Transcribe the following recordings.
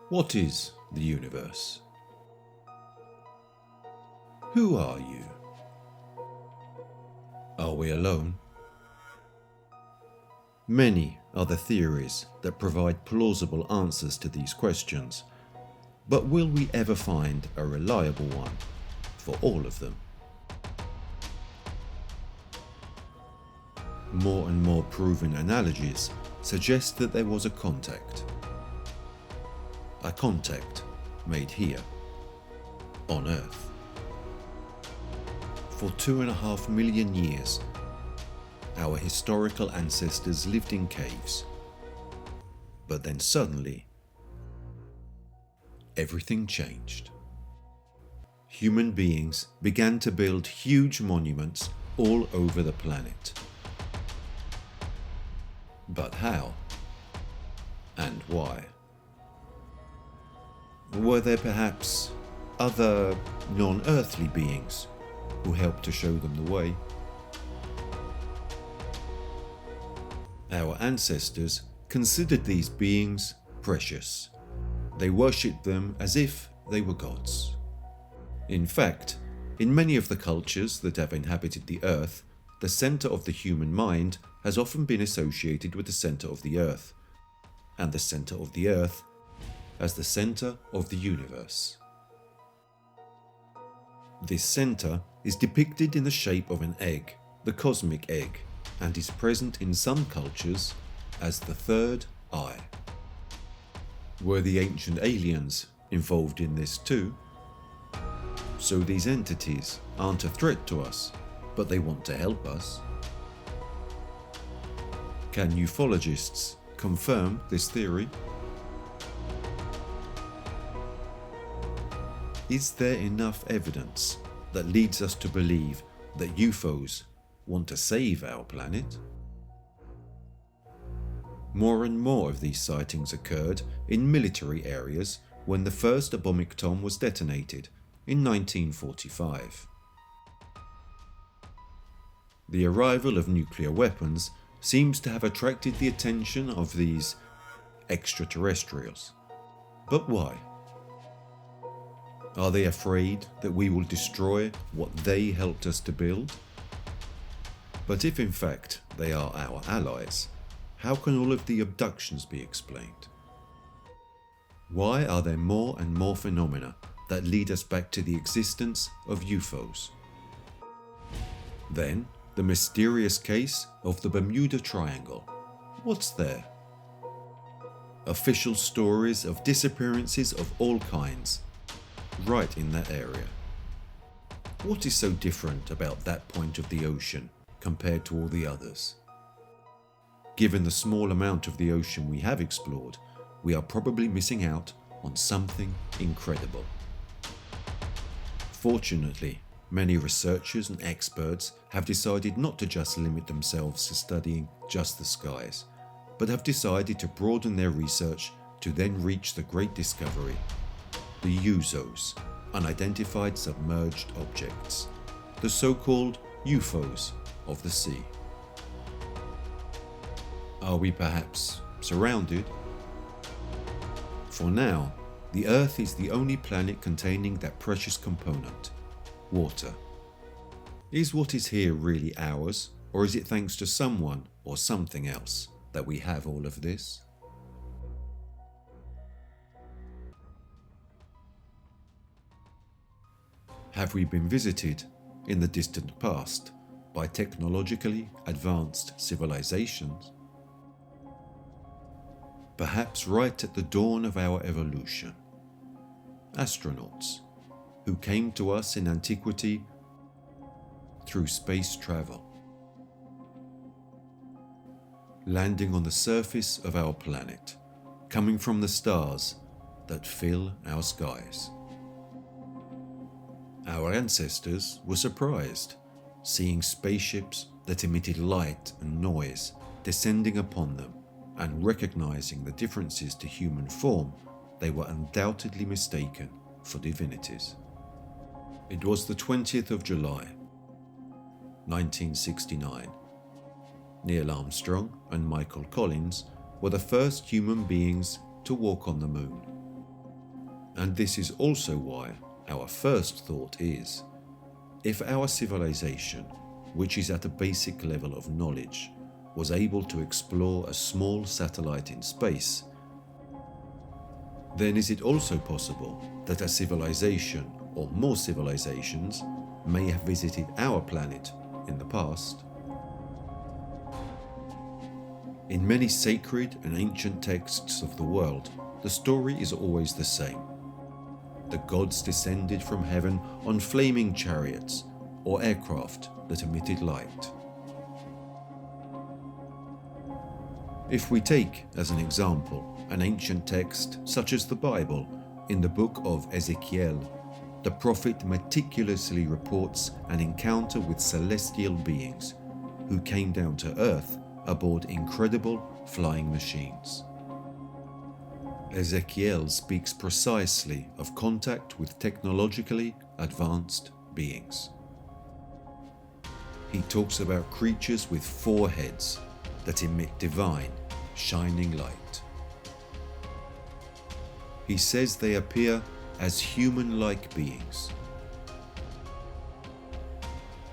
What is the universe? Who are you? Are we alone? Many are the theories that provide plausible answers to these questions, but will we ever find a reliable one for all of them? More and more proven analogies suggest that there was a contact made here, on Earth. For 2.5 million years, our historical ancestors lived in caves. But then suddenly, everything changed. Human beings began to build huge monuments all over the planet. But how? And why? Were there perhaps other non-earthly beings who helped to show them the way? Our ancestors considered these beings precious. They worshipped them as if they were gods. In fact, in many of the cultures that have inhabited the Earth, the center of the human mind has often been associated with the center of the Earth, and the center of the Earth as the center of the universe. This center is depicted in the shape of an egg, the cosmic egg, and is present in some cultures as the third eye. Were the ancient aliens involved in this too? So these entities aren't a threat to us, but they want to help us. Can ufologists confirm this theory? Is there enough evidence that leads us to believe that UFOs want to save our planet? More and more of these sightings occurred in military areas when the first atomic bomb was detonated in 1945. The arrival of nuclear weapons seems to have attracted the attention of these extraterrestrials. But why? Are they afraid that we will destroy what they helped us to build? But if in fact they are our allies, how can all of the abductions be explained? Why are there more and more phenomena that lead us back to the existence of UFOs? Then, the mysterious case of the Bermuda Triangle. What's there? Official stories of disappearances of all kinds, right in that area. What is so different about that point of the ocean compared to all the others? Given the small amount of the ocean we have explored, we are probably missing out on something incredible. Fortunately, many researchers and experts have decided not to just limit themselves to studying just the skies, but have decided to broaden their research to then reach the great discovery: the USOs, unidentified submerged objects, the so-called UFOs of the sea. Are we perhaps surrounded? For now, the Earth is the only planet containing that precious component, water. Is what is here really ours, or is it thanks to someone or something else that we have all of this? Have we been visited in the distant past by technologically advanced civilizations? Perhaps right at the dawn of our evolution. Astronauts who came to us in antiquity through space travel, landing on the surface of our planet, coming from the stars that fill our skies. Our ancestors were surprised, seeing spaceships that emitted light and noise descending upon them, and recognizing the differences to human form, they were undoubtedly mistaken for divinities. It was the 20th of July, 1969. Neil Armstrong and Michael Collins were the first human beings to walk on the moon. And this is also why our first thought is, if our civilization, which is at a basic level of knowledge, was able to explore a small satellite in space, then is it also possible that a civilization or more civilizations may have visited our planet in the past? In many sacred and ancient texts of the world, the story is always the same. The gods descended from heaven on flaming chariots or aircraft that emitted light. If we take, as an example, an ancient text such as the Bible, in the book of Ezekiel, the prophet meticulously reports an encounter with celestial beings who came down to earth aboard incredible flying machines. Ezekiel speaks precisely of contact with technologically advanced beings. He talks about creatures with 4 heads that emit divine, shining light. He says they appear as human-like beings.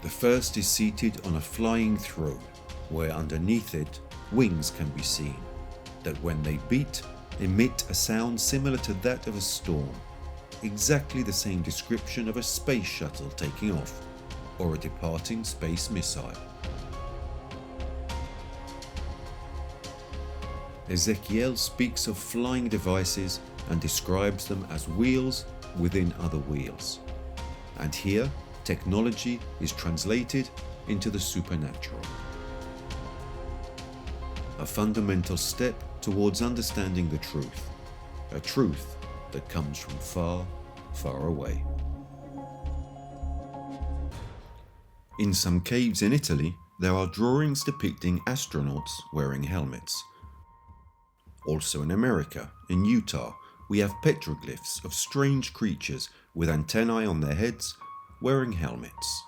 The first is seated on a flying throne, where underneath it wings can be seen, that when they beat, emit a sound similar to that of a storm, exactly the same description of a space shuttle taking off, or a departing space missile. Ezekiel speaks of flying devices and describes them as wheels within other wheels. And here, technology is translated into the supernatural. A fundamental step towards understanding the truth, a truth that comes from far, far away. In some caves in Italy, there are drawings depicting astronauts wearing helmets. Also in America, in Utah, we have petroglyphs of strange creatures with antennae on their heads wearing helmets.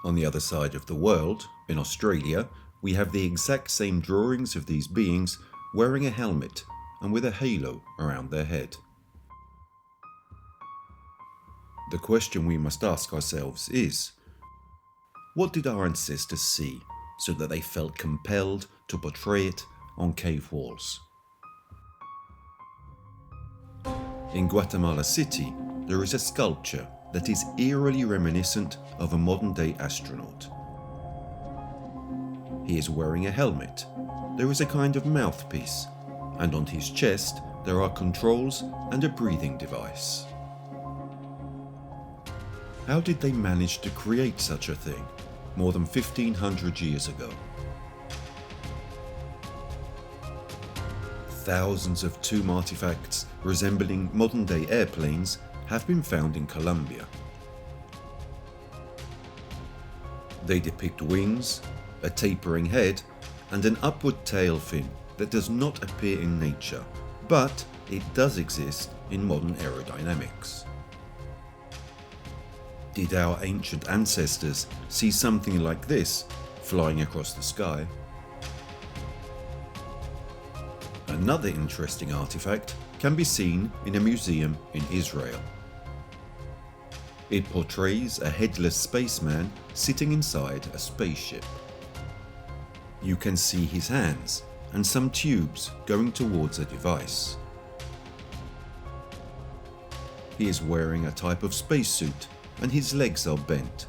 On the other side of the world, in Australia, we have the exact same drawings of these beings wearing a helmet and with a halo around their head. The question we must ask ourselves is, what did our ancestors see so that they felt compelled to portray it on cave walls? In Guatemala City, there is a sculpture that is eerily reminiscent of a modern-day astronaut. He is wearing a helmet. There is a kind of mouthpiece, and on his chest there are controls and a breathing device. How did they manage to create such a thing more than 1500 years ago? Thousands of tomb artifacts resembling modern-day airplanes have been found in Colombia. They depict wings, a tapering head, and an upward tail fin that does not appear in nature, but it does exist in modern aerodynamics. Did our ancient ancestors see something like this flying across the sky? Another interesting artifact can be seen in a museum in Israel. It portrays a headless spaceman sitting inside a spaceship. You can see his hands and some tubes going towards a device. He is wearing a type of spacesuit and his legs are bent.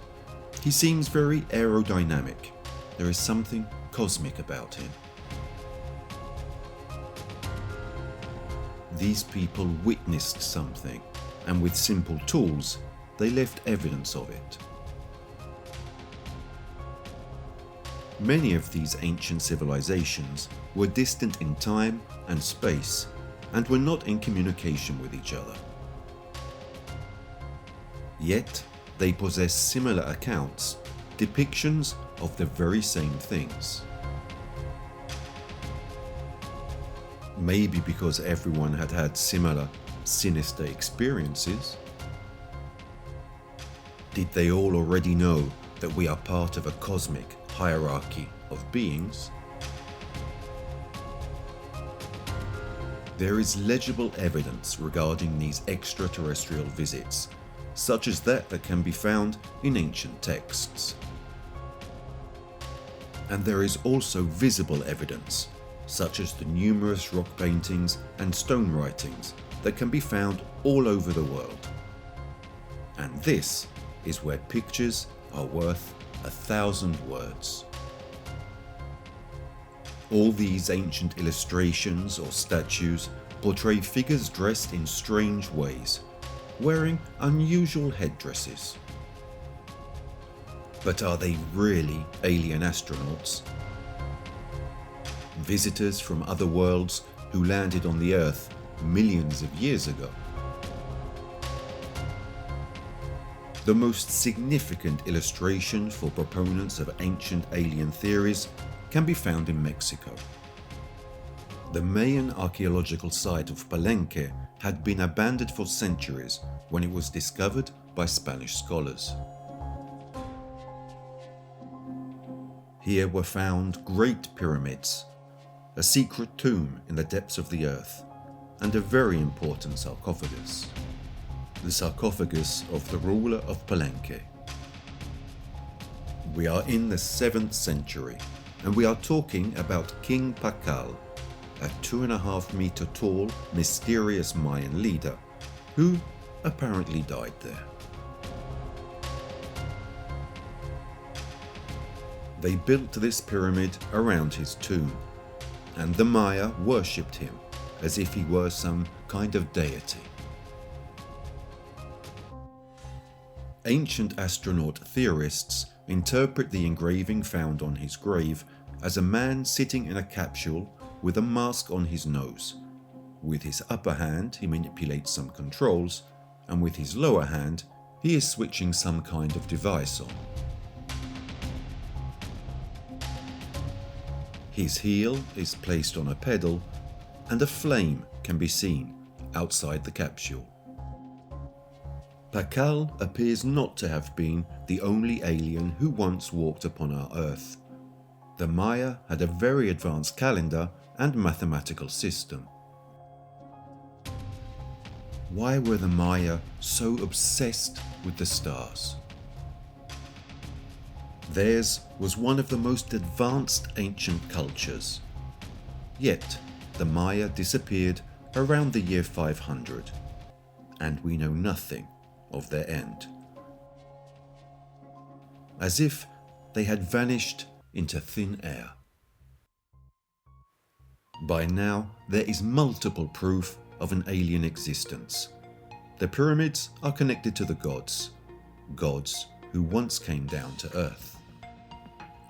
He seems very aerodynamic. There is something cosmic about him. These people witnessed something, and with simple tools, they left evidence of it. Many of these ancient civilizations were distant in time and space, and were not in communication with each other. Yet, they possess similar accounts, depictions of the very same things. Maybe because everyone had had similar, sinister experiences. Did they all already know that we are part of a cosmic hierarchy of beings? There is legible evidence regarding these extraterrestrial visits, such as that can be found in ancient texts. And there is also visible evidence, such as the numerous rock paintings and stone writings that can be found all over the world. And this is where pictures are worth 1,000 words. All these ancient illustrations or statues portray figures dressed in strange ways, wearing unusual headdresses. But are they really alien astronauts? Visitors from other worlds who landed on the Earth millions of years ago? The most significant illustration for proponents of ancient alien theories can be found in Mexico. The Mayan archaeological site of Palenque had been abandoned for centuries when it was discovered by Spanish scholars. Here were found great pyramids, a secret tomb in the depths of the earth, and a very important sarcophagus. The sarcophagus of the ruler of Palenque. We are in the 7th century, and we are talking about King Pacal, a 2.5-meter tall, mysterious Mayan leader, who apparently died there. They built this pyramid around his tomb, and the Maya worshipped him as if he were some kind of deity. Ancient astronaut theorists interpret the engraving found on his grave as a man sitting in a capsule with a mask on his nose. With his upper hand, he manipulates some controls, and with his lower hand, he is switching some kind of device on. His heel is placed on a pedal, and a flame can be seen outside the capsule. Pacal appears not to have been the only alien who once walked upon our Earth. The Maya had a very advanced calendar and mathematical system. Why were the Maya so obsessed with the stars? Theirs was one of the most advanced ancient cultures. Yet, the Maya disappeared around the year 500, and we know nothing of their end. As if they had vanished into thin air. By now, there is multiple proof of an alien existence. The pyramids are connected to the gods who once came down to Earth.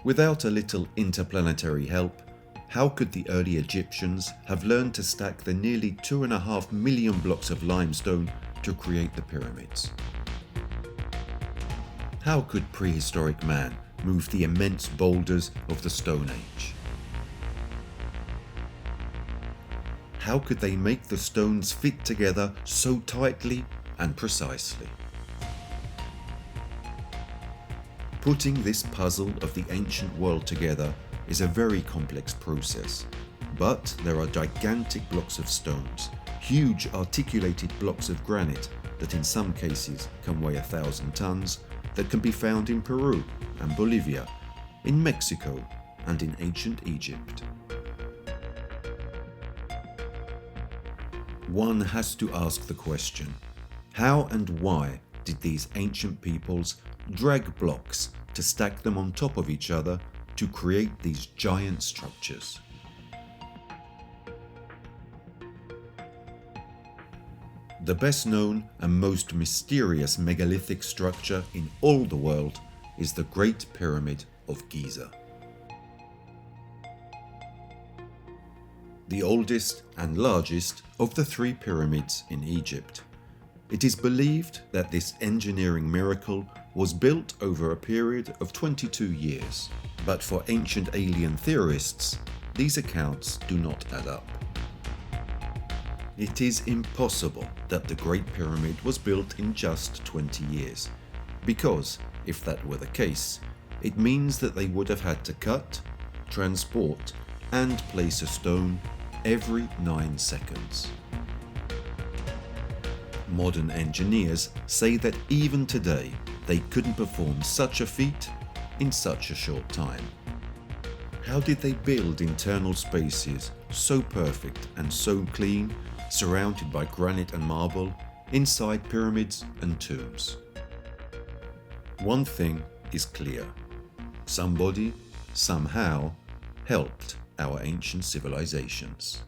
Without a little interplanetary help, how could the early Egyptians have learned to stack the nearly 2.5 million blocks of limestone to create the pyramids? How could prehistoric man move the immense boulders of the Stone Age? How could they make the stones fit together so tightly and precisely? Putting this puzzle of the ancient world together is a very complex process, but there are gigantic blocks of stones, huge articulated blocks of granite that in some cases can weigh 1,000 tons, that can be found in Peru and Bolivia, in Mexico and in ancient Egypt. One has to ask the question, how and why did these ancient peoples drag blocks to stack them on top of each other to create these giant structures? The best known and most mysterious megalithic structure in all the world is the Great Pyramid of Giza. The oldest and largest of the 3 pyramids in Egypt. It is believed that this engineering miracle was built over a period of 22 years, but for ancient alien theorists, these accounts do not add up. It is impossible that the Great Pyramid was built in just 20 years, because if that were the case, it means that they would have had to cut, transport, and place a stone every 9 seconds. Modern engineers say that even today they couldn't perform such a feat in such a short time. How did they build internal spaces so perfect and so clean, surrounded by granite and marble, inside pyramids and tombs? One thing is clear: somebody, somehow, helped our ancient civilizations.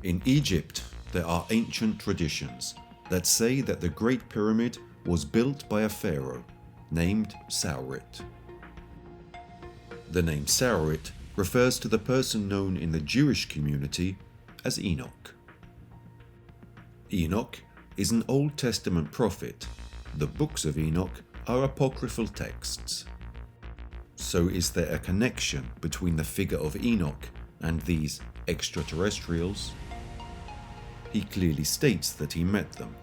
In Egypt, there are ancient traditions that say that the Great Pyramid was built by a pharaoh named Saurit. The name Saurit refers to the person known in the Jewish community as Enoch. Enoch is an Old Testament prophet. The books of Enoch are apocryphal texts. So is there a connection between the figure of Enoch and these extraterrestrials? He clearly states that he met them.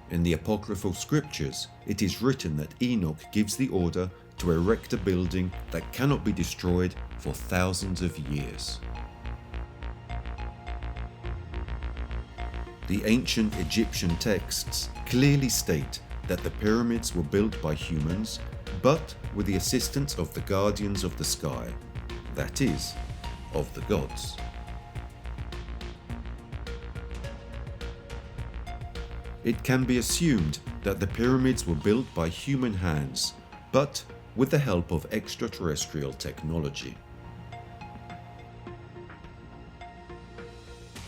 In the apocryphal scriptures, it is written that Enoch gives the order to erect a building that cannot be destroyed for thousands of years. The ancient Egyptian texts clearly state that the pyramids were built by humans, but with the assistance of the guardians of the sky, that is, of the gods. It can be assumed that the pyramids were built by human hands, but with the help of extraterrestrial technology.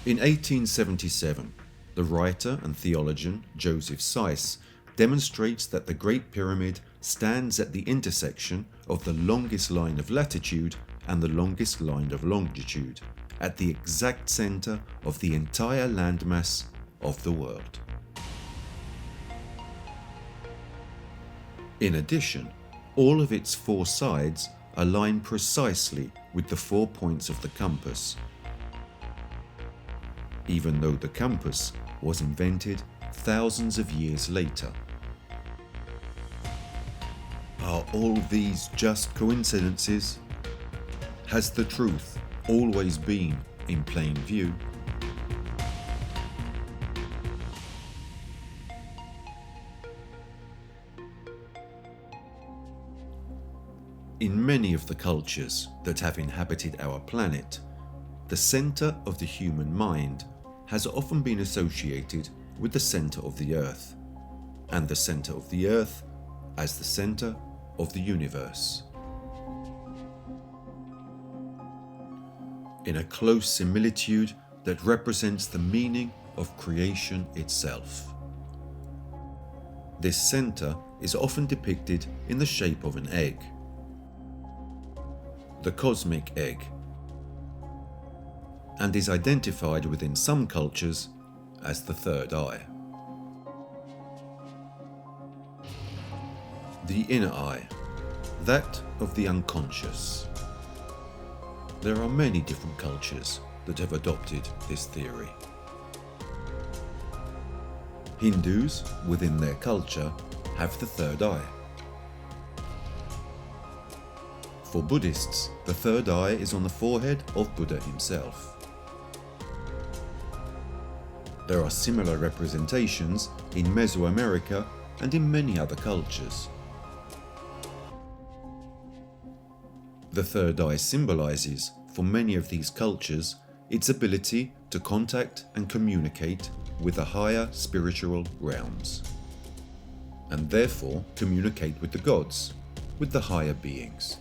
In 1877, the writer and theologian Joseph Seiss demonstrates that the Great Pyramid stands at the intersection of the longest line of latitude and the longest line of longitude, at the exact center of the entire landmass of the world. In addition, all of its 4 sides align precisely with the 4 points of the compass, even though the compass was invented thousands of years later. Are all these just coincidences? Has the truth always been in plain view? In many of the cultures that have inhabited our planet, the center of the human mind has often been associated with the center of the earth, and the center of the earth as the center of the universe. In a close similitude that represents the meaning of creation itself. This center is often depicted in the shape of an egg, the cosmic egg, and is identified within some cultures as the third eye. The inner eye, that of the unconscious. There are many different cultures that have adopted this theory. Hindus, within their culture, have the third eye. For Buddhists, the third eye is on the forehead of Buddha himself. There are similar representations in Mesoamerica and in many other cultures. The third eye symbolizes, for many of these cultures, its ability to contact and communicate with the higher spiritual realms, and therefore communicate with the gods, with the higher beings.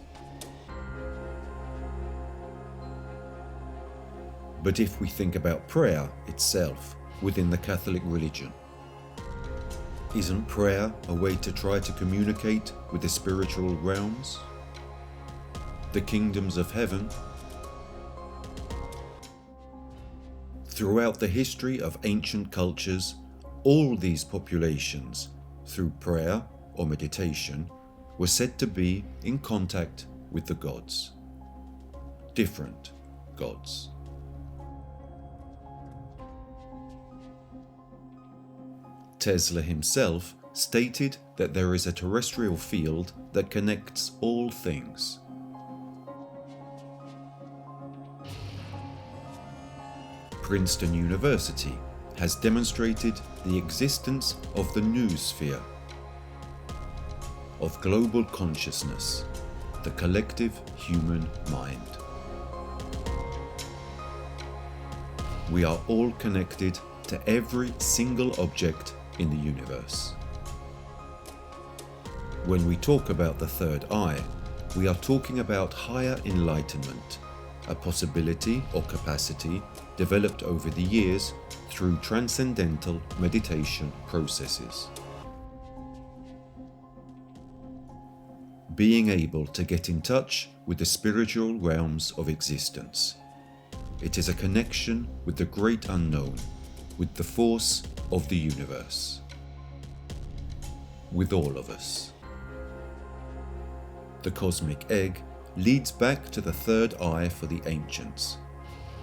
But if we think about prayer itself within the Catholic religion, isn't prayer a way to try to communicate with the spiritual realms, the kingdoms of heaven? Throughout the history of ancient cultures, all these populations, through prayer or meditation, were said to be in contact with the gods. Different gods. Tesla himself stated that there is a terrestrial field that connects all things. Princeton University has demonstrated the existence of the noosphere, of global consciousness, the collective human mind. We are all connected to every single object in the universe. When we talk about the third eye, we are talking about higher enlightenment, a possibility or capacity developed over the years through transcendental meditation processes. Being able to get in touch with the spiritual realms of existence. It is a connection with the great unknown, with the force of the universe, with all of us. The cosmic egg leads back to the third eye for the ancients.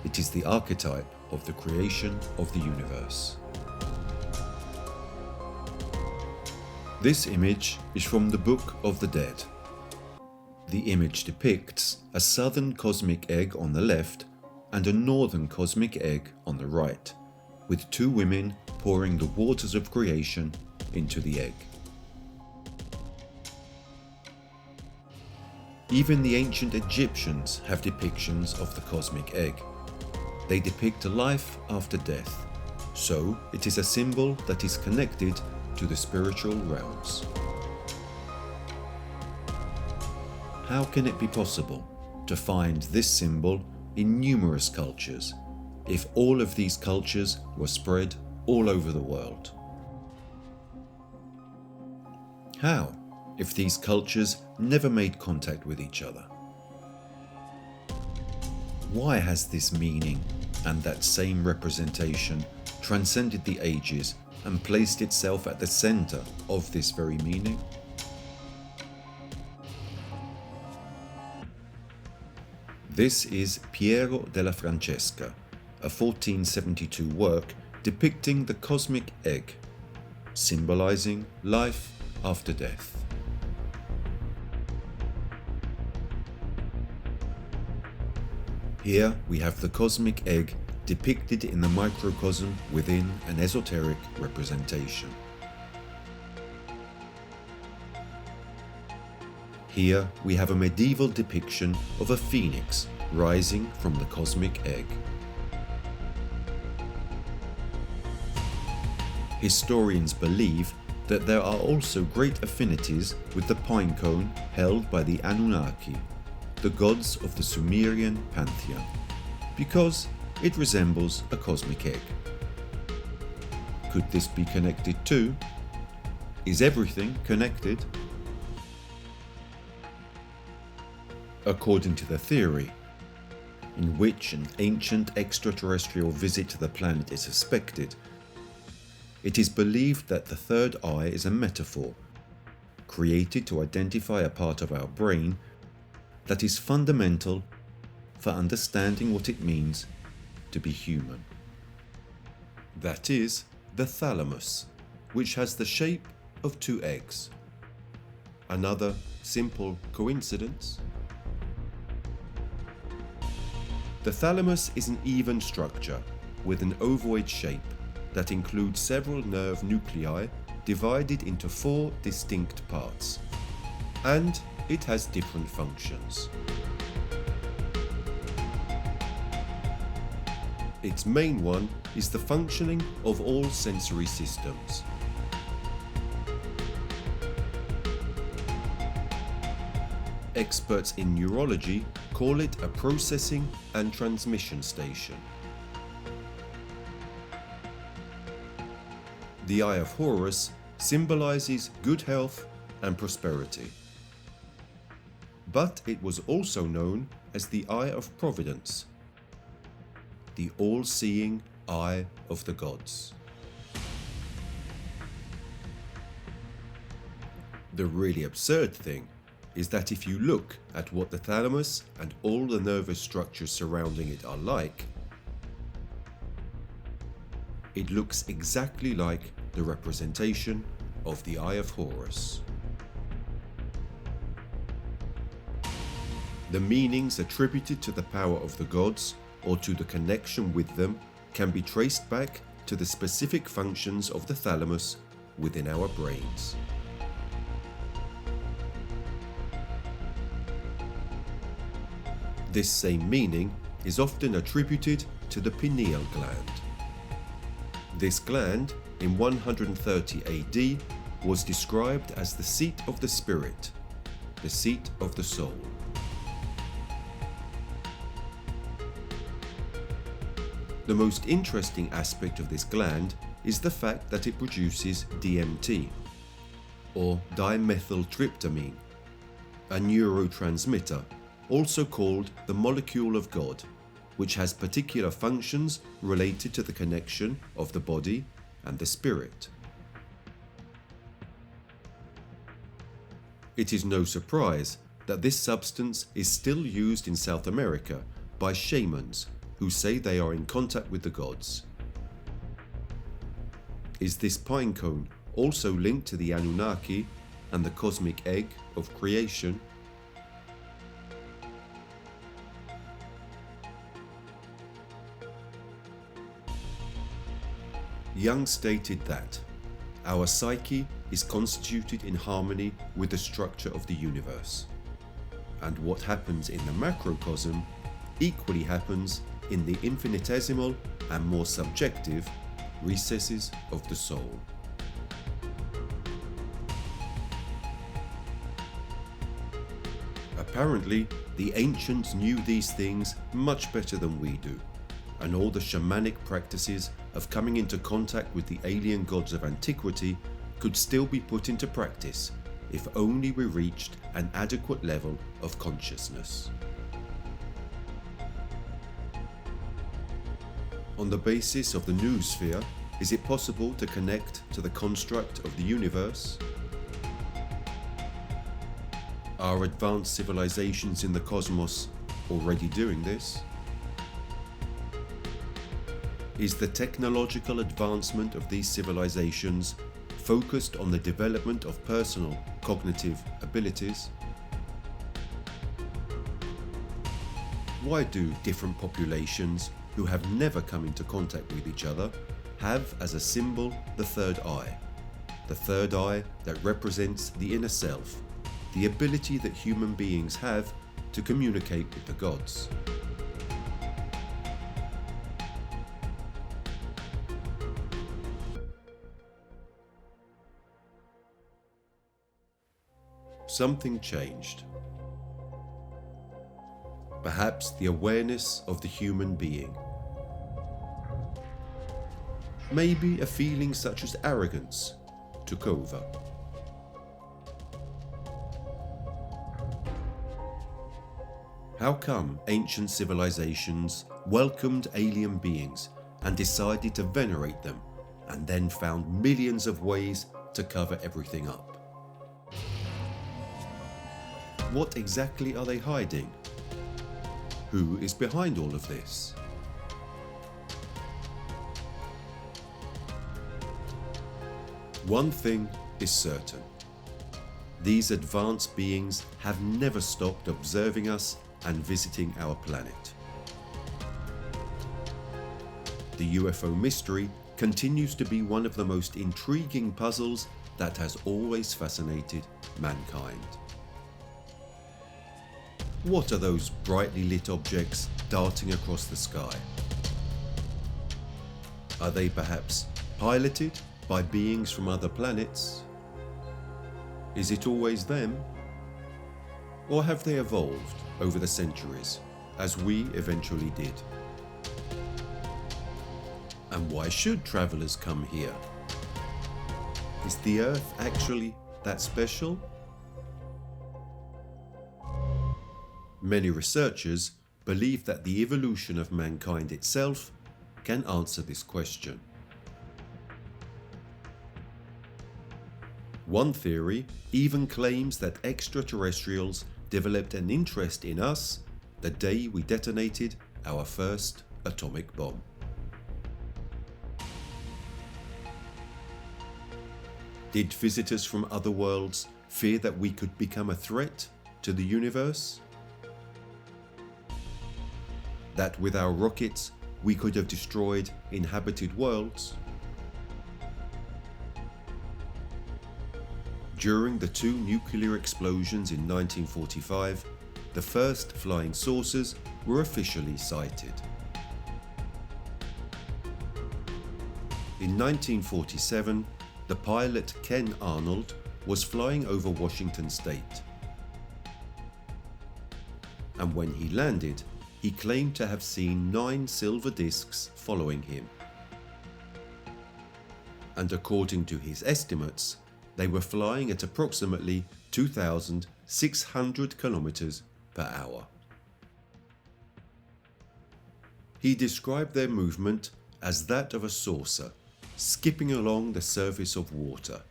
It is the archetype of the creation of the universe. This image is from the Book of the Dead. The image depicts a southern cosmic egg on the left and a northern cosmic egg on the right, with two women pouring the waters of creation into the egg. Even the ancient Egyptians have depictions of the cosmic egg. They depict life after death, so it is a symbol that is connected to the spiritual realms. How can it be possible to find this symbol in numerous cultures if all of these cultures were spread all over the world? How, if these cultures never made contact with each other? Why has this meaning and that same representation transcended the ages and placed itself at the center of this very meaning? This is Piero della Francesca, a 1472 work depicting the cosmic egg, symbolizing life after death. Here we have the cosmic egg depicted in the microcosm within an esoteric representation. Here we have a medieval depiction of a phoenix rising from the cosmic egg. Historians believe that there are also great affinities with the pine cone held by the Anunnaki, the gods of the Sumerian pantheon, because it resembles a cosmic egg. Could this be connected too? Is everything connected? According to the theory, in which an ancient extraterrestrial visit to the planet is suspected, it is believed that the third eye is a metaphor, created to identify a part of our brain that is fundamental for understanding what it means to be human. That is, the thalamus, which has the shape of two eggs. Another simple coincidence? The thalamus is an even structure with an ovoid shape that includes several nerve nuclei divided into 4 distinct parts, and it has different functions. Its main one is the functioning of all sensory systems. Experts in neurology call it a processing and transmission station. The Eye of Horus symbolizes good health and prosperity. But it was also known as the Eye of Providence, the all-seeing eye of the gods. The really absurd thing is that if you look at what the thalamus and all the nervous structures surrounding it are like, it looks exactly like the representation of the Eye of Horus. The meanings attributed to the power of the gods or to the connection with them can be traced back to the specific functions of the thalamus within our brains. This same meaning is often attributed to the pineal gland. This gland, in 130 AD, was described as the seat of the spirit, the seat of the soul. The most interesting aspect of this gland is the fact that it produces DMT, or dimethyltryptamine, a neurotransmitter, also called the molecule of God, which has particular functions related to the connection of the body and the spirit. It is no surprise that this substance is still used in South America by shamans who say they are in contact with the gods. Is this pine cone also linked to the Anunnaki and the cosmic egg of creation? Jung stated that our psyche is constituted in harmony with the structure of the universe, and what happens in the macrocosm equally happens in the infinitesimal and more subjective recesses of the soul. Apparently, the ancients knew these things much better than we do, and all the shamanic practices of coming into contact with the alien gods of antiquity could still be put into practice if only we reached an adequate level of consciousness. On the basis of the noosphere, is it possible to connect to the construct of the universe? Are advanced civilizations in the cosmos already doing this? Is the technological advancement of these civilizations focused on the development of personal cognitive abilities? Why do different populations who have never come into contact with each other have as a symbol the third eye that represents the inner self, the ability that human beings have to communicate with the gods? Something changed. Perhaps the awareness of the human being. Maybe a feeling such as arrogance took over. How come ancient civilizations welcomed alien beings and decided to venerate them, and then found millions of ways to cover everything up? What exactly are they hiding? Who is behind all of this? One thing is certain. These advanced beings have never stopped observing us and visiting our planet. The UFO mystery continues to be one of the most intriguing puzzles that has always fascinated mankind. What are those brightly lit objects darting across the sky? Are they perhaps piloted by beings from other planets? Is it always them? Or have they evolved over the centuries, as we eventually did? And why should travelers come here? Is the Earth actually that special? Many researchers believe that the evolution of mankind itself can answer this question. One theory even claims that extraterrestrials developed an interest in us the day we detonated our first atomic bomb. Did visitors from other worlds fear that we could become a threat to the universe? That with our rockets we could have destroyed inhabited worlds? During the two nuclear explosions in 1945, the first flying saucers were officially sighted. In 1947, the pilot Ken Arnold was flying over Washington state. And when he landed, he claimed to have seen 9 silver discs following him. And according to his estimates, they were flying at approximately 2,600 kilometers per hour. He described their movement as that of a saucer skipping along the surface of water,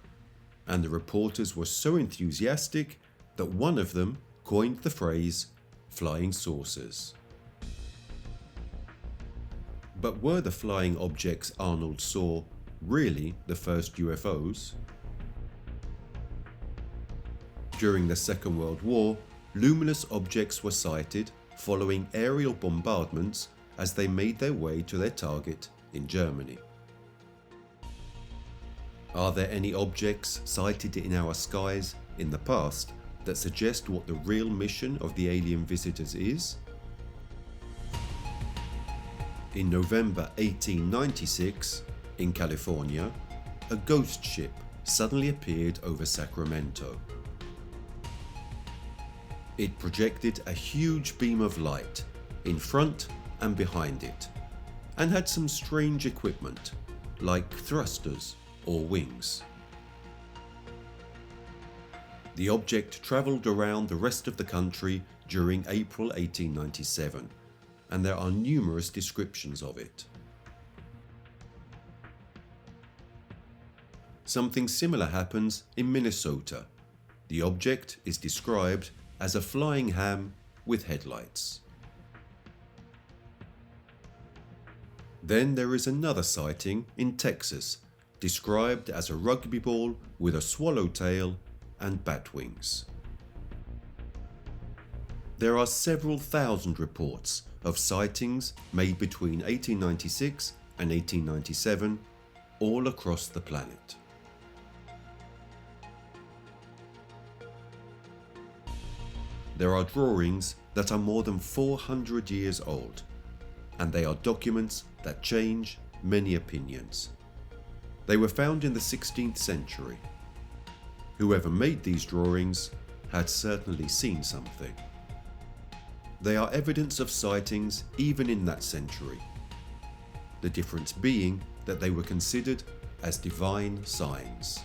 and the reporters were so enthusiastic that one of them coined the phrase flying saucers. But were the flying objects Arnold saw really the first UFOs? During the Second World War, luminous objects were sighted following aerial bombardments as they made their way to their target in Germany. Are there any objects sighted in our skies in the past that suggest what the real mission of the alien visitors is? In November 1896, in California, a ghost ship suddenly appeared over Sacramento. It projected a huge beam of light in front and behind it, and had some strange equipment, like thrusters or wings. The object travelled around the rest of the country during April 1897, and there are numerous descriptions of it. Something similar happens in Minnesota. The object is described as a flying ham with headlights. Then there is another sighting in Texas, described as a rugby ball with a swallowtail and bat wings. There are several thousand reports of sightings made between 1896 and 1897 all across the planet. There are drawings that are more than 400 years old, and they are documents that change many opinions. They were found in the 16th century. Whoever made these drawings had certainly seen something. They are evidence of sightings even in that century, the difference being that they were considered as divine signs.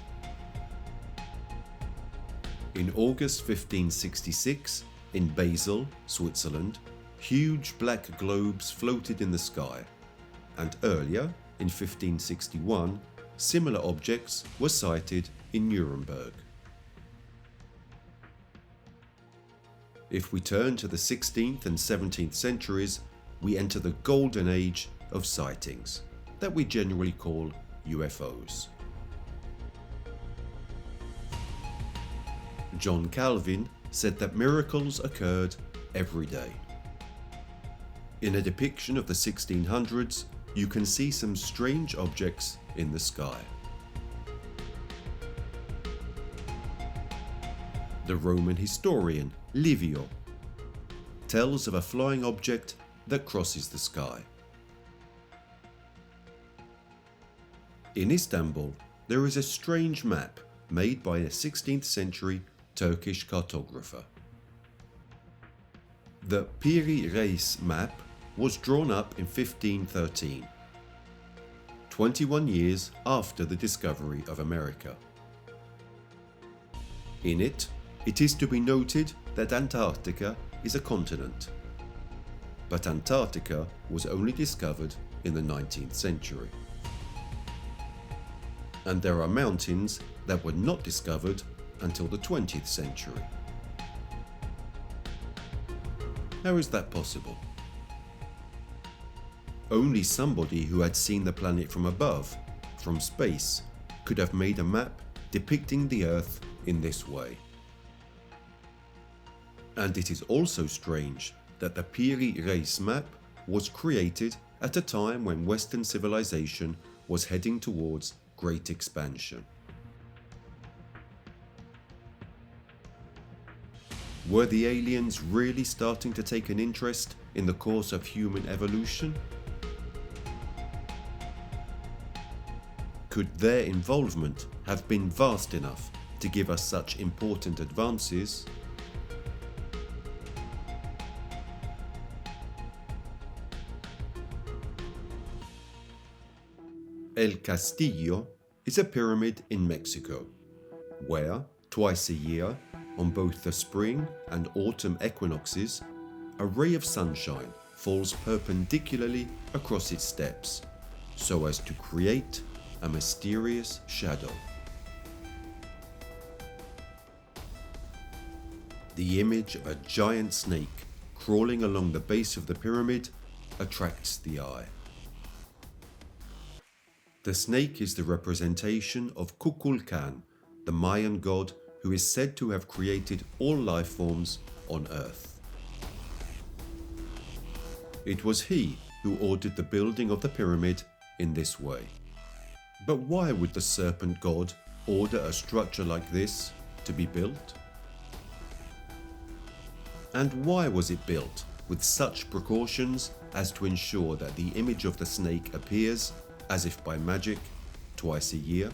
In August 1566, in Basel, Switzerland, huge black globes floated in the sky, and earlier, in 1561, similar objects were sighted in Nuremberg. If we turn to the 16th and 17th centuries, we enter the golden age of sightings, that we generally call UFOs. John Calvin said that miracles occurred every day. In a depiction of the 1600s, you can see some strange objects in the sky. The Roman historian Livio tells of a flying object that crosses the sky. In Istanbul, there is a strange map made by a 16th century Turkish cartographer. The Piri Reis map was drawn up in 1513, 21 years after the discovery of America. In it, it is to be noted that Antarctica is a continent, but Antarctica was only discovered in the 19th century. And there are mountains that were not discovered until the 20th century. How is that possible? Only somebody who had seen the planet from above, from space, could have made a map depicting the Earth in this way. And it is also strange that the Piri Reis map was created at a time when Western civilization was heading towards great expansion. Were the aliens really starting to take an interest in the course of human evolution? Could their involvement have been vast enough to give us such important advances? El Castillo is a pyramid in Mexico, where, twice a year, on both the spring and autumn equinoxes, a ray of sunshine falls perpendicularly across its steps, so as to create a mysterious shadow. The image of a giant snake crawling along the base of the pyramid attracts the eye. The snake is the representation of Kukulkan, the Mayan god who is said to have created all life forms on Earth. It was he who ordered the building of the pyramid in this way. But why would the serpent god order a structure like this to be built? And why was it built with such precautions as to ensure that the image of the snake appears, as if by magic, twice a year?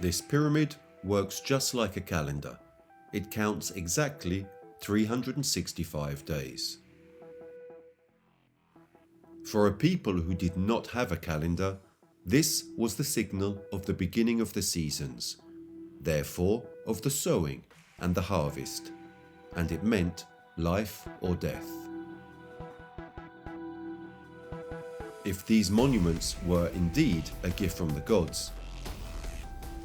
This pyramid works just like a calendar. It counts exactly 365 days. For a people who did not have a calendar, this was the signal of the beginning of the seasons, therefore of the sowing and the harvest, and it meant life or death. If these monuments were indeed a gift from the gods,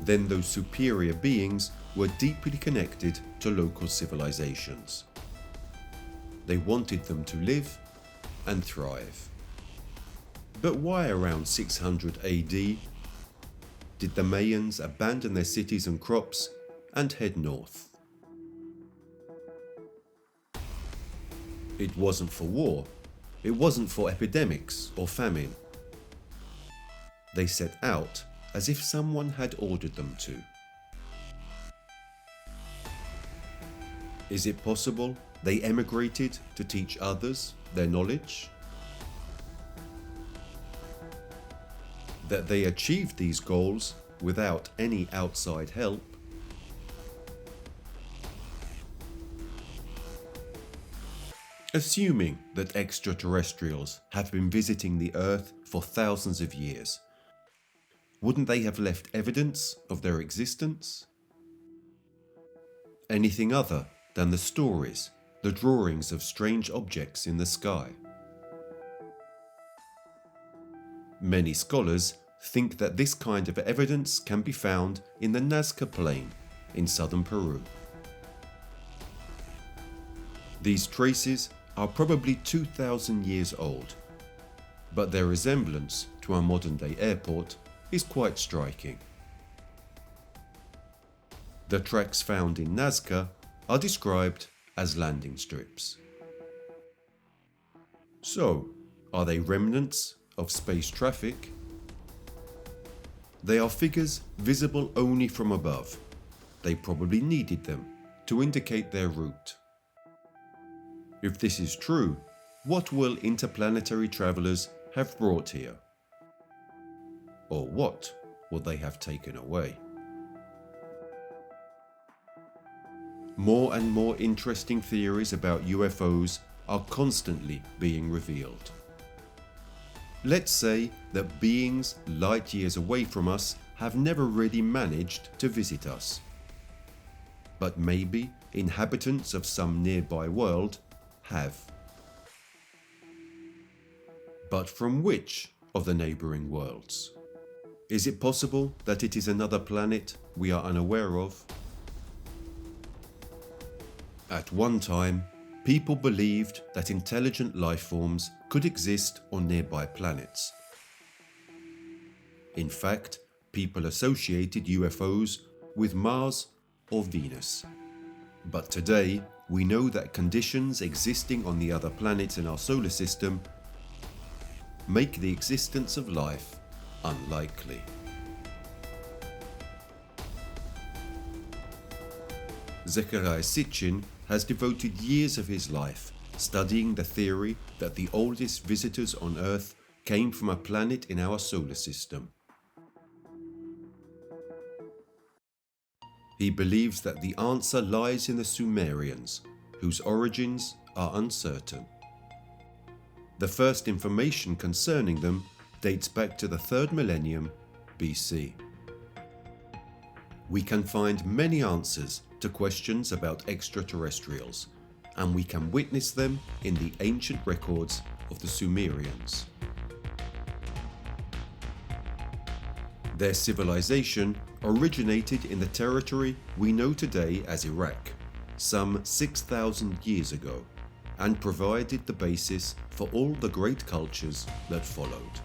then those superior beings were deeply connected to local civilizations. They wanted them to live and thrive. But why around 600 AD did the Mayans abandon their cities and crops and head north? It wasn't for war. It wasn't for epidemics or famine. They set out as if someone had ordered them to. Is it possible they emigrated to teach others their knowledge? That they achieved these goals without any outside help? Assuming that extraterrestrials have been visiting the Earth for thousands of years, wouldn't they have left evidence of their existence? Anything other than the stories, the drawings of strange objects in the sky? Many scholars think that this kind of evidence can be found in the Nazca Plain in southern Peru. These traces are probably 2,000 years old, but their resemblance to a modern-day airport is quite striking. The tracks found in Nazca are described as landing strips. So, are they remnants of space traffic? They are figures visible only from above. They probably needed them to indicate their route. If this is true, what will interplanetary travelers have brought here? Or what will they have taken away? More and more interesting theories about UFOs are constantly being revealed. Let's say that beings light years away from us have never really managed to visit us. But maybe inhabitants of some nearby world have. But from which of the neighboring worlds? Is it possible that it is another planet we are unaware of? At one time, people believed that intelligent life forms could exist on nearby planets. In fact, people associated UFOs with Mars or Venus. But today, we know that conditions existing on the other planets in our solar system make the existence of life unlikely. Zecharia Sitchin has devoted years of his life studying the theory that the oldest visitors on Earth came from a planet in our solar system. He believes that the answer lies in the Sumerians, whose origins are uncertain. The first information concerning them dates back to the 3rd millennium BC. We can find many answers to questions about extraterrestrials, and we can witness them in the ancient records of the Sumerians. Their civilization originated in the territory we know today as Iraq, some 6,000 years ago, and provided the basis for all the great cultures that followed.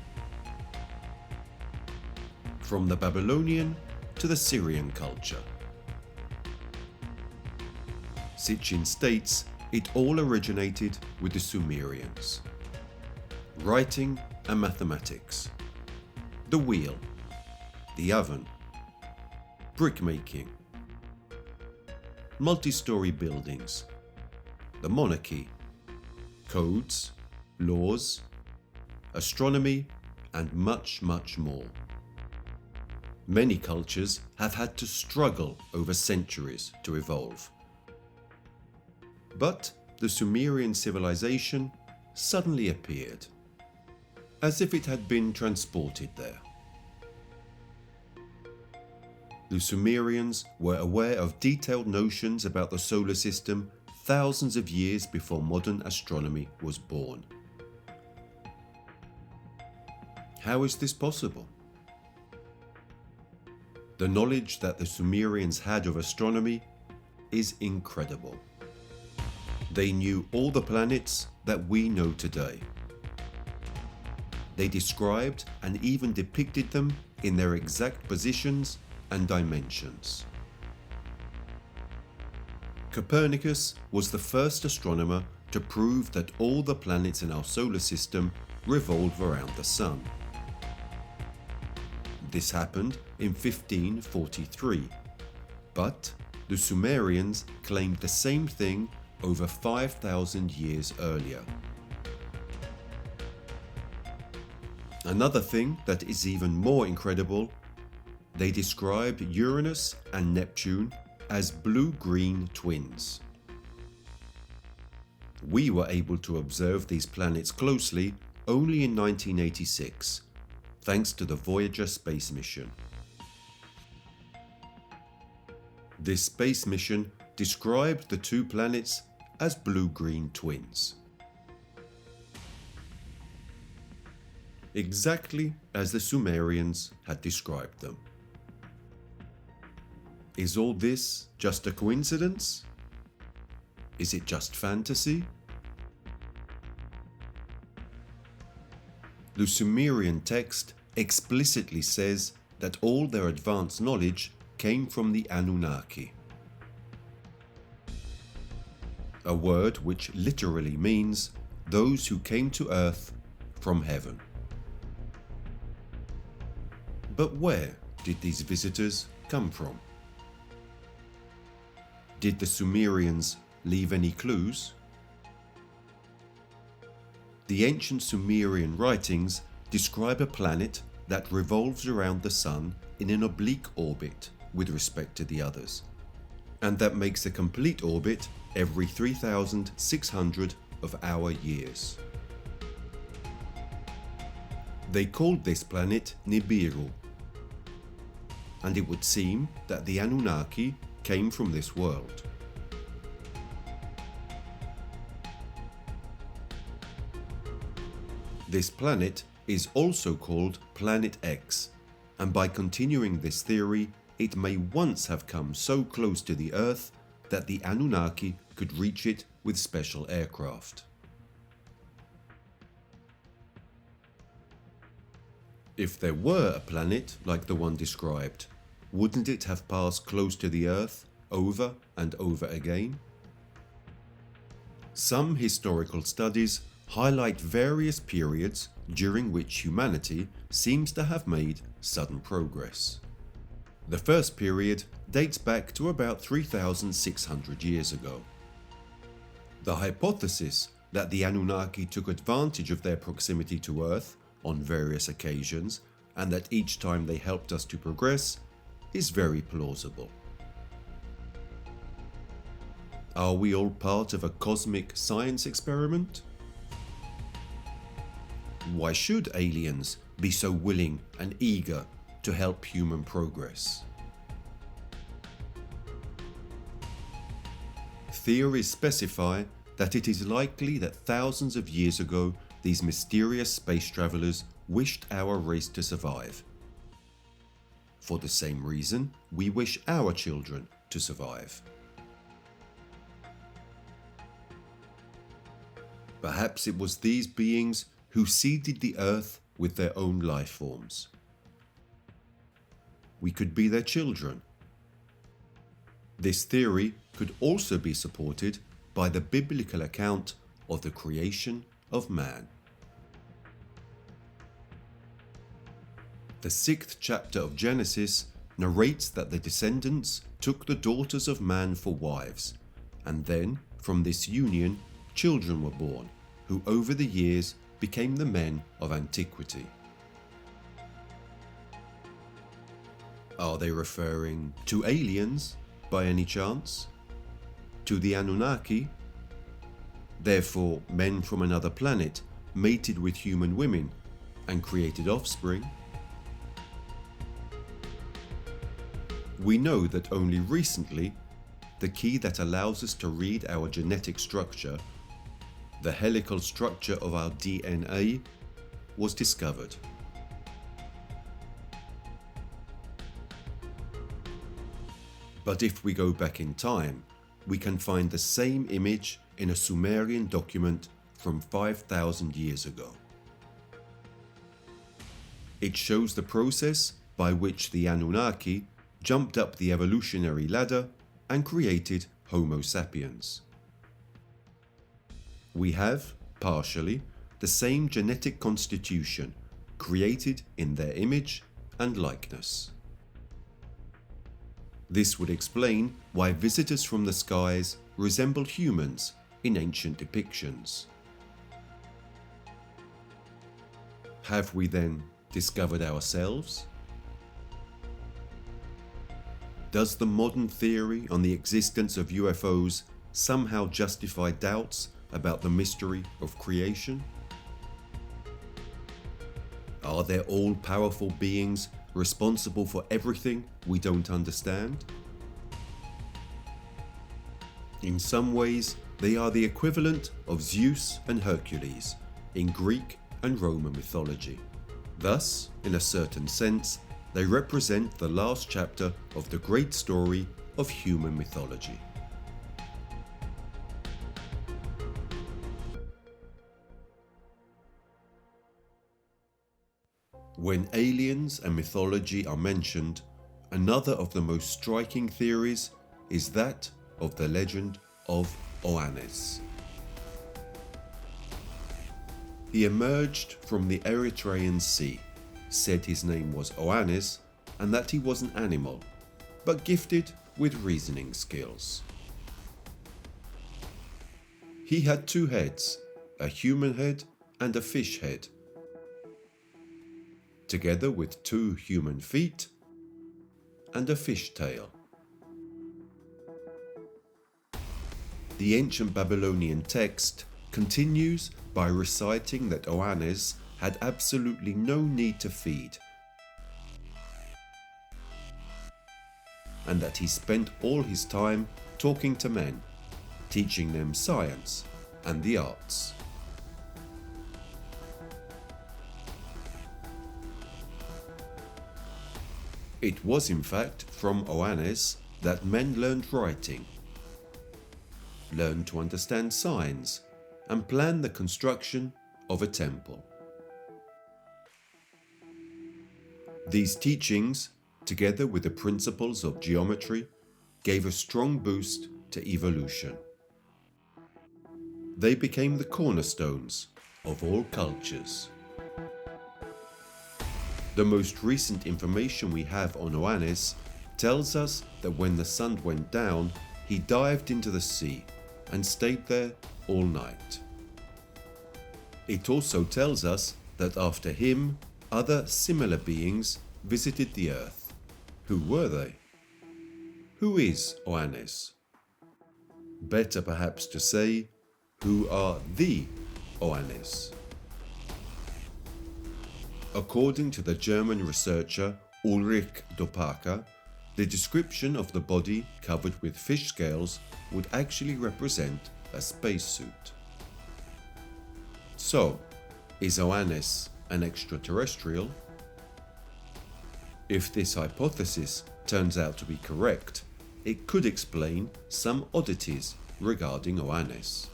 From the Babylonian to the Syrian culture. Sitchin states it all originated with the Sumerians. Writing and mathematics, the wheel, the oven, brickmaking, multi-story buildings, the monarchy, codes, laws, astronomy, and much, much more. Many cultures have had to struggle over centuries to evolve. But the Sumerian civilization suddenly appeared, as if it had been transported there. The Sumerians were aware of detailed notions about the solar system thousands of years before modern astronomy was born. How is this possible? The knowledge that the Sumerians had of astronomy is incredible. They knew all the planets that we know today. They described and even depicted them in their exact positions and dimensions. Copernicus was the first astronomer to prove that all the planets in our solar system revolve around the Sun. This happened in 1543, but the Sumerians claimed the same thing over 5,000 years earlier. Another thing that is even more incredible, they described Uranus and Neptune as blue-green twins. We were able to observe these planets closely only in 1986, thanks to the Voyager space mission. This space mission described the two planets as blue-green twins. Exactly as the Sumerians had described them. Is all this just a coincidence? Is it just fantasy? The Sumerian text explicitly says that all their advanced knowledge came from the Anunnaki, a word which literally means those who came to Earth from heaven. But where did these visitors come from? Did the Sumerians leave any clues? The ancient Sumerian writings describe a planet that revolves around the Sun in an oblique orbit with respect to the others, and that makes a complete orbit every 3,600 of our years. They called this planet Nibiru, and it would seem that the Anunnaki came from this world. This planet is also called Planet X, and by continuing this theory, it may once have come so close to the Earth that the Anunnaki could reach it with special aircraft. If there were a planet like the one described, wouldn't it have passed close to the Earth over and over again? Some historical studies highlight various periods during which humanity seems to have made sudden progress. The first period dates back to about 3,600 years ago. The hypothesis that the Anunnaki took advantage of their proximity to Earth on various occasions and that each time they helped us to progress is very plausible. Are we all part of a cosmic science experiment? Why should aliens be so willing and eager to help human progress? Theories specify that it is likely that thousands of years ago these mysterious space travelers wished our race to survive. For the same reason, we wish our children to survive. Perhaps it was these beings who seeded the Earth with their own life forms. We could be their children. This theory could also be supported by the biblical account of the creation of man. The 6th chapter of Genesis narrates that the descendants took the daughters of man for wives, and then from this union children were born, who over the years became the men of antiquity. Are they referring to aliens by any chance? To the Anunnaki? Therefore, men from another planet mated with human women and created offspring? We know that only recently, the key that allows us to read our genetic structure, the helical structure of our DNA, was discovered. But if we go back in time, we can find the same image in a Sumerian document from 5,000 years ago. It shows the process by which the Anunnaki jumped up the evolutionary ladder and created Homo sapiens. We have, partially, the same genetic constitution, created in their image and likeness. This would explain why visitors from the skies resemble humans in ancient depictions. Have we then discovered ourselves? Does the modern theory on the existence of UFOs somehow justify doubts about the mystery of creation? Are there all-powerful beings responsible for everything we don't understand? In some ways, they are the equivalent of Zeus and Hercules in Greek and Roman mythology. Thus, in a certain sense, they represent the last chapter of the great story of human mythology. When aliens and mythology are mentioned, another of the most striking theories is that of the legend of Oannes. He emerged from the Erythraean Sea, said his name was Oannes, and that he was an animal, but gifted with reasoning skills. He had 2 heads, a human head and a fish head, together with 2 human feet and a fish tail. The ancient Babylonian text continues by reciting that Oannes had absolutely no need to feed, and that he spent all his time talking to men, teaching them science and the arts. It was in fact from Oannes that men learned writing, learned to understand signs, and planned the construction of a temple. These teachings, together with the principles of geometry, gave a strong boost to evolution. they became the cornerstones of all cultures. The most recent information we have on Oannes tells us that when the sun went down, he dived into the sea and stayed there all night. It also tells us that after him, other similar beings visited the earth. Who were they? Who is Oannes? Better perhaps to say, who are the Oannes? According to the German researcher Ulrich Dopaka, the description of the body covered with fish scales would actually represent a spacesuit. So, is Oannes an extraterrestrial? If this hypothesis turns out to be correct, it could explain some oddities regarding Oannes.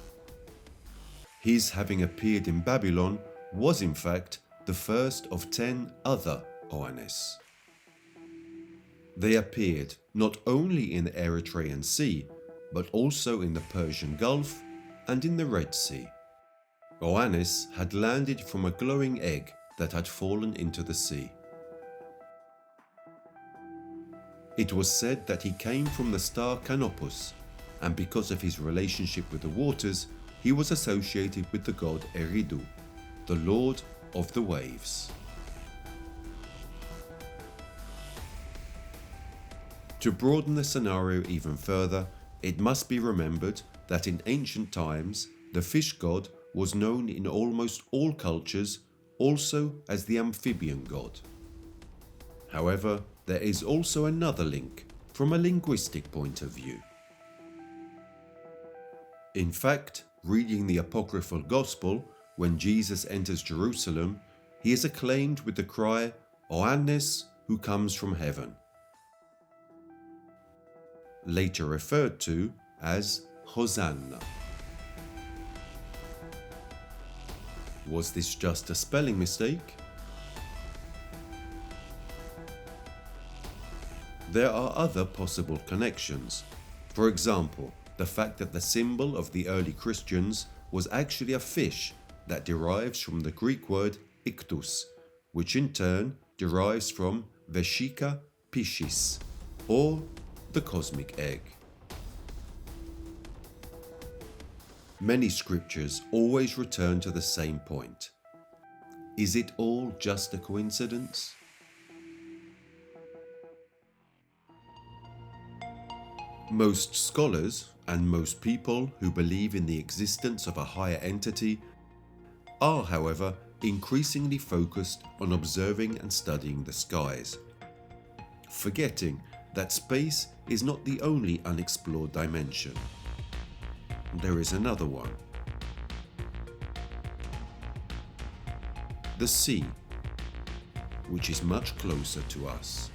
His having appeared in Babylon was in fact the first of 10 other Oannes. They appeared not only in the Eritrean Sea, but also in the Persian Gulf and in the Red Sea. Oannes had landed from a glowing egg that had fallen into the sea. It was said that he came from the star Canopus, and because of his relationship with the waters, he was associated with the god Eridu, the lord of the waves. To broaden the scenario even further, it must be remembered that in ancient times, the fish god was known in almost all cultures also as the amphibian god. However, there is also another link from a linguistic point of view. In fact, reading the apocryphal gospel, when Jesus enters Jerusalem, he is acclaimed with the cry, "Oannes, who comes from heaven," later referred to as Hosanna. Was this just a spelling mistake? There are other possible connections. For example, the fact that the symbol of the early Christians was actually a fish that derives from the Greek word iktus, which in turn derives from Vesica Piscis, or the cosmic egg. Many scriptures always return to the same point. Is it all just a coincidence? Most scholars and most people who believe in the existence of a higher entity are, however, increasingly focused on observing and studying the skies, forgetting that space is not the only unexplored dimension. There is another one. The sea, which is much closer to us.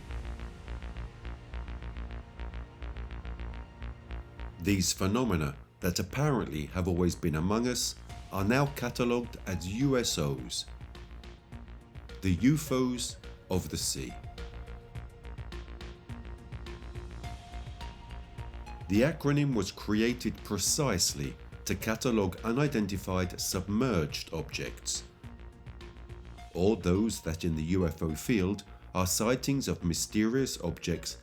These phenomena that apparently have always been among us are now catalogued as USOs, the UFOs of the sea. The acronym was created precisely to catalogue unidentified submerged objects, or those that in the UFO field are sightings of mysterious objects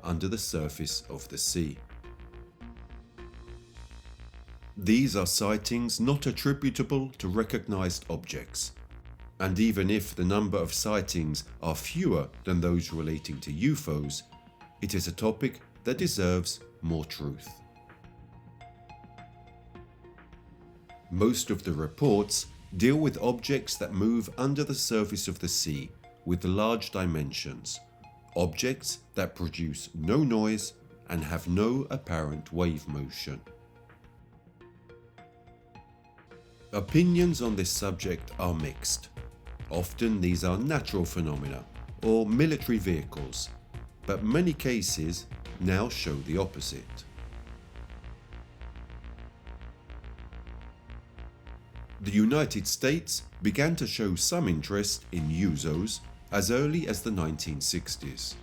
under the surface of the sea. These are sightings not attributable to recognized objects, and even if the number of sightings are fewer than those relating to UFOs, it is a topic that deserves more truth. Most of the reports deal with objects that move under the surface of the sea with large dimensions, objects that produce no noise and have no apparent wave motion. Opinions on this subject are mixed. Often these are natural phenomena or military vehicles, but many cases now show the opposite. The United States began to show some interest in USOs as early as the 1960s.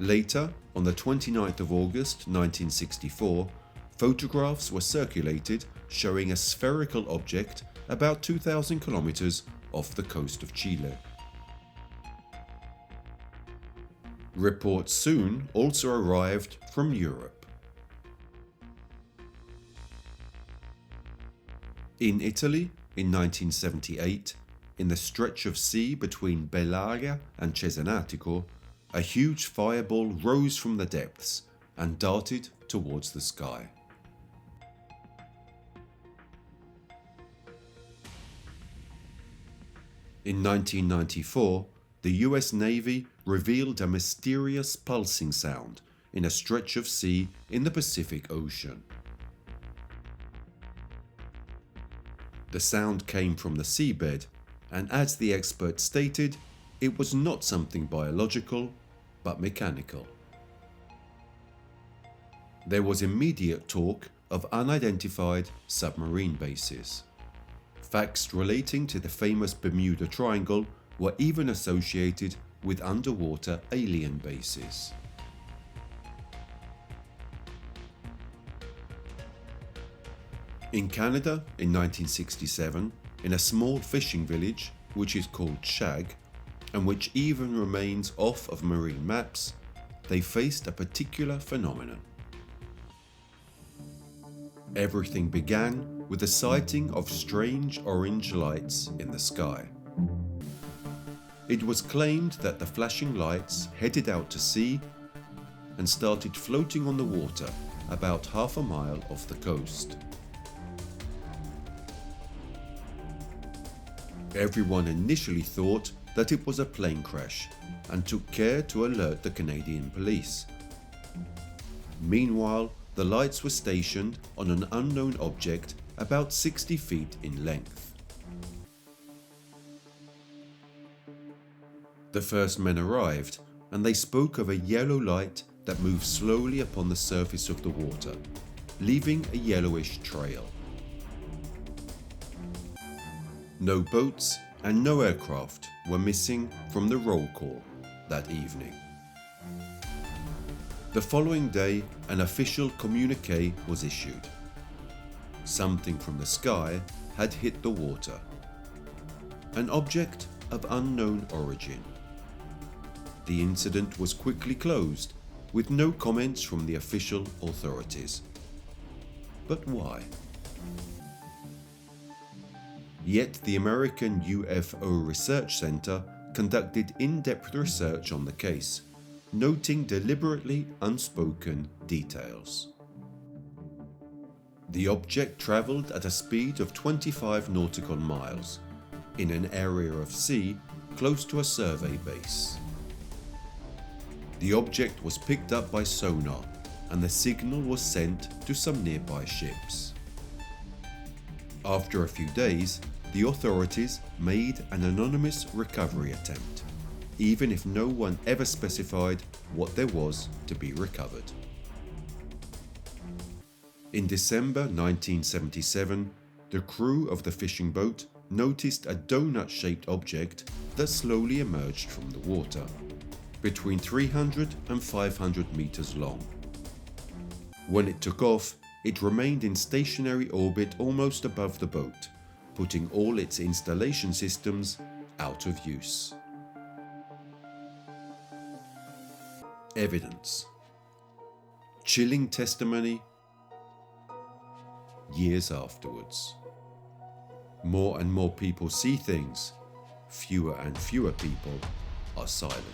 Later, on the 29th of August 1964, photographs were circulated showing a spherical object about 2,000 kilometers off the coast of Chile. Reports soon also arrived from Europe. In Italy, in 1978, in the stretch of sea between Bellaria and Cesenatico, a huge fireball rose from the depths and darted towards the sky. In 1994, the US Navy revealed a mysterious pulsing sound in a stretch of sea in the Pacific Ocean. The sound came from the seabed, and as the expert stated, it was not something biological, but mechanical. There was immediate talk of unidentified submarine bases. Facts relating to the famous Bermuda Triangle were even associated with underwater alien bases. In Canada, in 1967, in a small fishing village which is called Shag, and which even remains off of marine maps, they faced a particular phenomenon. Everything began with the sighting of strange orange lights in the sky. It was claimed that the flashing lights headed out to sea and started floating on the water about half a mile off the coast. Everyone initially thought that it was a plane crash and took care to alert the Canadian police. Meanwhile, the lights were stationed on an unknown object about 60 feet in length. The first men arrived, and they spoke of a yellow light that moved slowly upon the surface of the water, leaving a yellowish trail. No boats and no aircraft were missing from the roll call that evening. The following day, an official communiqué was issued. Something from the sky had hit the water. An object of unknown origin. The incident was quickly closed, with no comments from the official authorities. But why? Yet the American UFO Research Center conducted in-depth research on the case, noting deliberately unspoken details. The object traveled at a speed of 25 nautical miles, in an area of sea close to a survey base. The object was picked up by sonar, and the signal was sent to some nearby ships. After a few days, the authorities made an anonymous recovery attempt, even if no one ever specified what there was to be recovered. In December 1977, the crew of the fishing boat noticed a donut-shaped object that slowly emerged from the water, between 300 and 500 meters long. When it took off, it remained in stationary orbit almost above the boat, putting all its installation systems out of use. Evidence. Chilling testimony years afterwards. More and more people see things, fewer and fewer people are silent.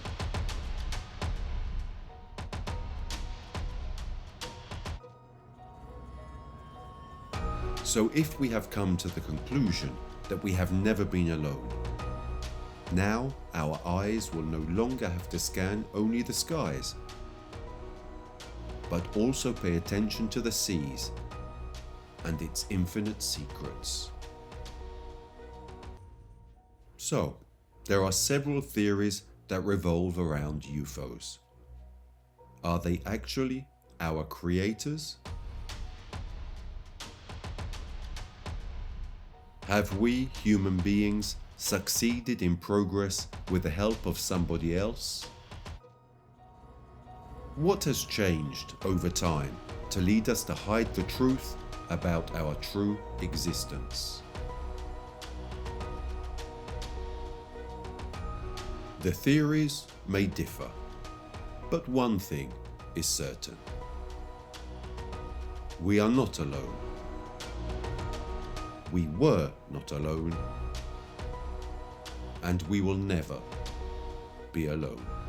So if we have come to the conclusion that we have never been alone, now our eyes will no longer have to scan only the skies, but also pay attention to the seas and its infinite secrets. So, there are several theories that revolve around UFOs. Are they actually our creators? Have we, human beings, succeeded in progress with the help of somebody else? What has changed over time to lead us to hide the truth about our true existence? The theories may differ, but one thing is certain. We are not alone. We were not alone, and we will never be alone.